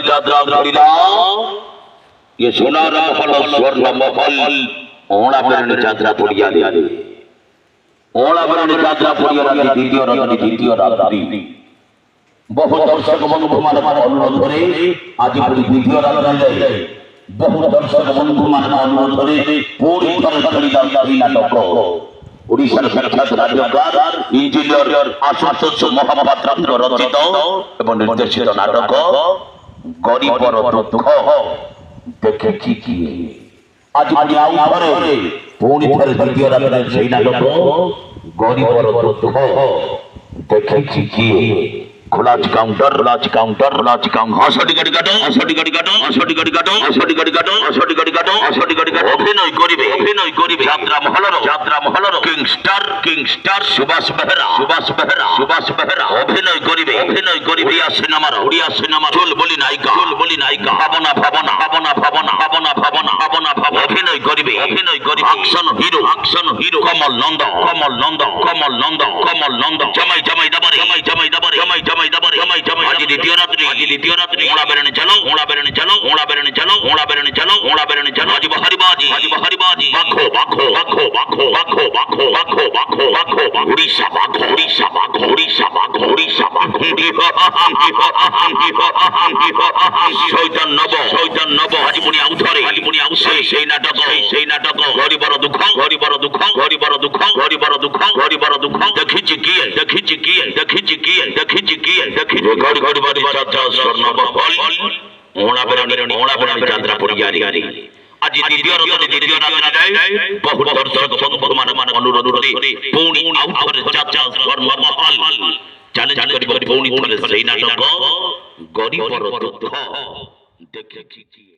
যাত্রা ঘড়িলা ये सोनार महल स्वर्ण महल ओणा बेरणी যাত্রা পড়িয়া রে ओणा बेरणी যাত্রা পড়িয়া রাতে দ্বিতীয় রাত্রি বহু দর্শক বন্ধুমান অনুরোধ করে আজ দ্বিতীয় রাত্রে বহু দর্শক বন্ধুমান অনুরোধ করে পুরী ঘড়িলা এই নাটক ওড়িশার বিখ্যাত নাট্যকার ইঞ্জিনিয়ার আশুতোষ মহাপাত্র রচিত এবং নির্দেশিত নাটক গরিবর দুঃখ দেখেছি কি আজ ঘরে পুরী দ্বিতীয় রাত্রে সেই নাটক গরিবর দুঃখ দেখেছি কি খোলাচ কাউন্টার আসটি গাড়ি কাটো অভিনয় করিবে যাত্রা মহলর কিং স্টার সুভাষ বেহেরা অভিনয় করিবে উড়িয়া সিনেমার চুল বলি নায়িকা ভাবনা অভিনয় করিবে অ্যাকশন হিরো কমল নন্দ জামাই দাবারে আজ দ্বিতীয় রাত্রি ওড়া বেরণে চলো আজ বাহারি বাজি বাঘো উড়িষ্যা শৈতান নব আজ পুনি আউথরে সেই নাটক গরিবর দুঃখ দেখিছি কি গড়ি যাত্রা স্বর্ণ মহল ওণা বেরণী যাত্রা পড়িয়া রে আজ দ্বিতীয় রাত্রে বহু দর্শক বন্ধুমান অনুরোধ করে পুনি আউথরে যাত্রা স্বর্ণ মহল চ্যালেঞ্জ করিব পুনি সেই নাটক গরিবর দুঃখ দেখেছি কি।